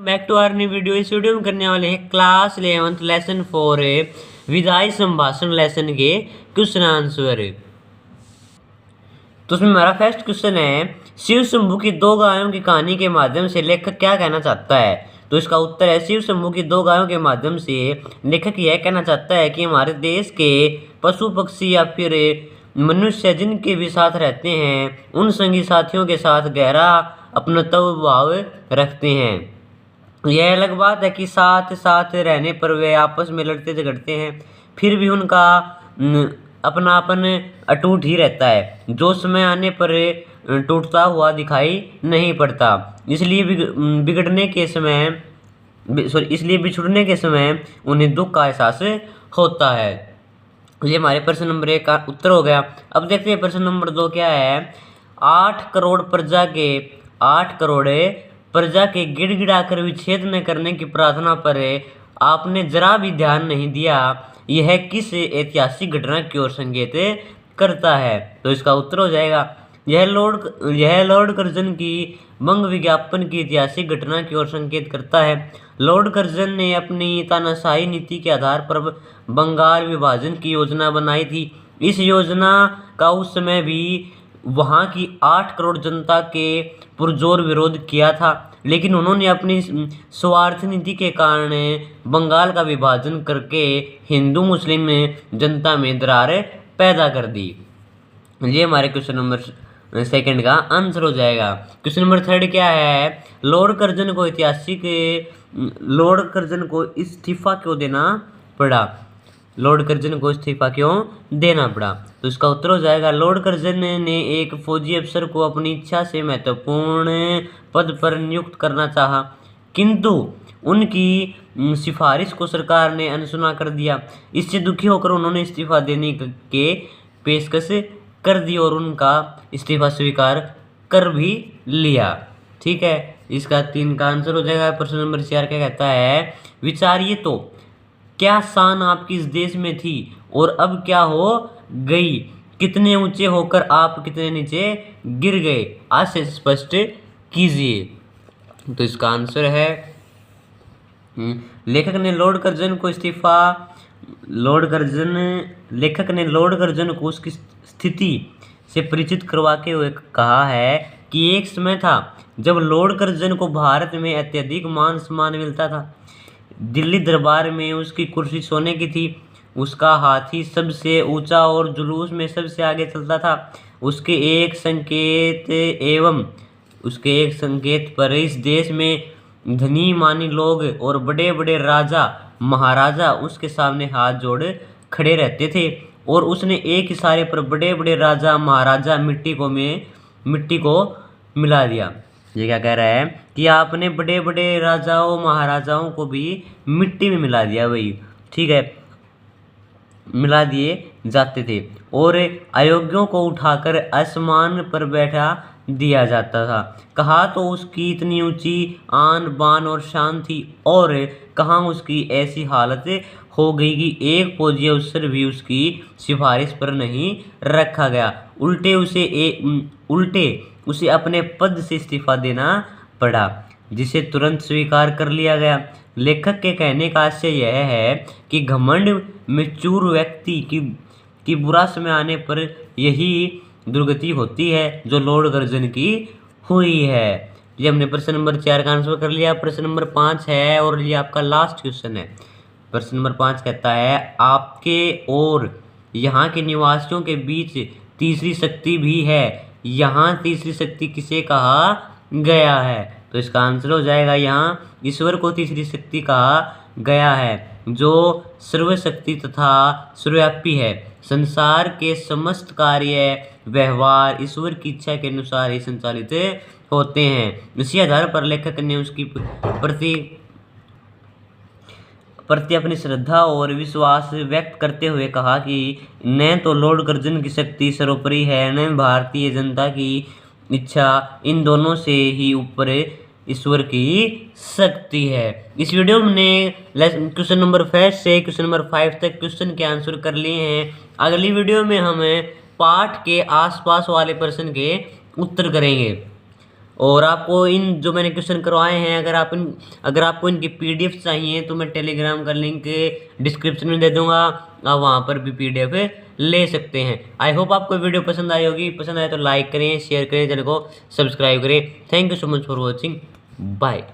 Back to our new video. इस वीडियो में करने वाले हैं क्लास 11 लेसन 4 विदाई संभाषण लेसन के क्वेश्चन आंसर। तो उसमें हमारा फर्स्ट क्वेश्चन है, शिव शंभू की दो गायों की कहानी के माध्यम से लेखक क्या कहना चाहता है। तो इसका उत्तर है, शिव शंभू की दो गायों के माध्यम से लेखक यह कहना चाहता है कि हमारे देश के पशु पक्षी या फिर मनुष्य जिनके भी साथ रहते हैं उन संगी साथियों के साथ गहरा अपनत्व भाव रखते हैं। यह अलग बात है कि साथ साथ रहने पर वे आपस में लड़ते झगड़ते हैं, फिर भी उनका अपनापन अटूट ही रहता है, जो समय आने पर टूटता हुआ दिखाई नहीं पड़ता। इसलिए बिछुड़ने के समय उन्हें दुख का एहसास होता है। ये हमारे प्रश्न नंबर 1 का उत्तर हो गया। अब देखते हैं प्रश्न नंबर 2 क्या है। 8 करोड़ प्रजा के गिड़गिड़ाकर विच्छेद न करने की प्रार्थना पर आपने जरा भी ध्यान नहीं दिया। यह किस ऐतिहासिक घटना की ओर संकेत करता है। तो इसका उत्तर हो जाएगा, यह लॉर्ड कर्जन की बंग विज्ञापन की ऐतिहासिक घटना की ओर संकेत करता है। लॉर्ड कर्जन ने अपनी तानाशाही नीति के आधार पर बंगाल विभाजन की योजना बनाई थी। इस योजना का उस समय भी वहां की 8 करोड़ जनता के पुरजोर विरोध किया था, लेकिन उन्होंने अपनी स्वार्थ नीति के कारण बंगाल का विभाजन करके हिंदू मुस्लिम जनता में दरार पैदा कर दी। ये हमारे क्वेश्चन नंबर 2 का आंसर हो जाएगा। क्वेश्चन नंबर 3 क्या है, लॉर्ड कर्जन को इस्तीफा क्यों देना पड़ा। तो इसका उत्तर हो जाएगा, लॉर्ड कर्जन ने एक फौजी अफसर को अपनी इच्छा से महत्वपूर्ण पद पर नियुक्त करना चाहा, किंतु उनकी सिफारिश को सरकार ने अनसुना कर दिया। इससे दुखी होकर उन्होंने इस्तीफा देने के पेशकश कर दी और उनका इस्तीफा स्वीकार कर भी लिया। ठीक है, इसका 3 का आंसर हो जाएगा। प्रश्न नंबर 4 क्या कहता है, विचारिए तो क्या शान आपकी इस देश में थी और अब क्या हो गई। कितने ऊंचे होकर आप कितने नीचे गिर गए, आज से स्पष्ट कीजिए। तो इसका आंसर है, लेखक ने लॉर्ड कर्जन को उसकी स्थिति से परिचित करवाते हुए कहा है कि एक समय था जब लॉर्ड कर्जन को भारत में अत्यधिक मान सम्मान मिलता था। दिल्ली दरबार में उसकी कुर्सी सोने की थी, उसका हाथी सबसे ऊंचा और जुलूस में सबसे आगे चलता था। उसके एक संकेत पर इस देश में धनी मानी लोग और बड़े बड़े राजा महाराजा उसके सामने हाथ जोड़ खड़े रहते थे, और उसने एक इशारे पर बड़े बड़े राजा महाराजा मिट्टी को मिला दिया। ये क्या कह रहा है कि आपने बड़े बड़े राजाओं महाराजाओं को भी मिट्टी में मिला दिया भाई। ठीक है, मिला दिए जाते थे और अयोग्यों को उठाकर आसमान पर बैठा दिया जाता था। कहाँ तो उसकी इतनी ऊंची आन बान और शान थी, और कहाँ उसकी ऐसी हालत हो गई कि एक फौजी अफसर भी उसकी सिफारिश पर नहीं रखा गया, उल्टे उसे अपने पद से इस्तीफा देना पड़ा, जिसे तुरंत स्वीकार कर लिया गया। लेखक के कहने का आशय यह है कि घमंड में चूर व्यक्ति की बुरा समय आने पर यही दुर्गति होती है जो लॉर्ड कर्जन की हुई है। ये हमने प्रश्न नंबर 4 का आंसर कर लिया। प्रश्न नंबर 5 है और ये आपका लास्ट क्वेश्चन है। प्रश्न नंबर 5 कहता है, आपके और यहाँ के निवासियों के बीच तीसरी शक्ति भी है, यहाँ तीसरी शक्ति किसे कहा गया है। तो इसका आंसर हो जाएगा, यहाँ ईश्वर को तीसरी शक्ति कहा गया है, जो सर्वशक्ति तथा सर्वव्यापी है। संसार के समस्त कार्य व्यवहार ईश्वर की इच्छा के अनुसार ही संचालित होते हैं। इसी आधार पर लेखक ने उसकी प्रति अपनी श्रद्धा और विश्वास व्यक्त करते हुए कहा कि न तो लॉर्ड कर्जन की शक्ति सर्वोपरि है, न भारतीय जनता की इच्छा, इन दोनों से ही ऊपर ईश्वर की शक्ति है। इस वीडियो में क्वेश्चन नंबर 5 से क्वेश्चन नंबर 5 तक क्वेश्चन के आंसर कर लिए हैं। अगली वीडियो में हम पाठ के आसपास वाले प्रश्न के उत्तर करेंगे। और आपको इन जो मैंने क्वेश्चन करवाए हैं, अगर आपको इनकी पीडीएफ चाहिए तो मैं टेलीग्राम का लिंक डिस्क्रिप्शन में दे दूंगा, आप वहाँ पर भी पीडीएफ ले सकते हैं। आई होप आपको वीडियो पसंद आई होगी, पसंद आए तो लाइक करें, शेयर करें, चैनल को सब्सक्राइब करें। Thank you so much for watching, bye.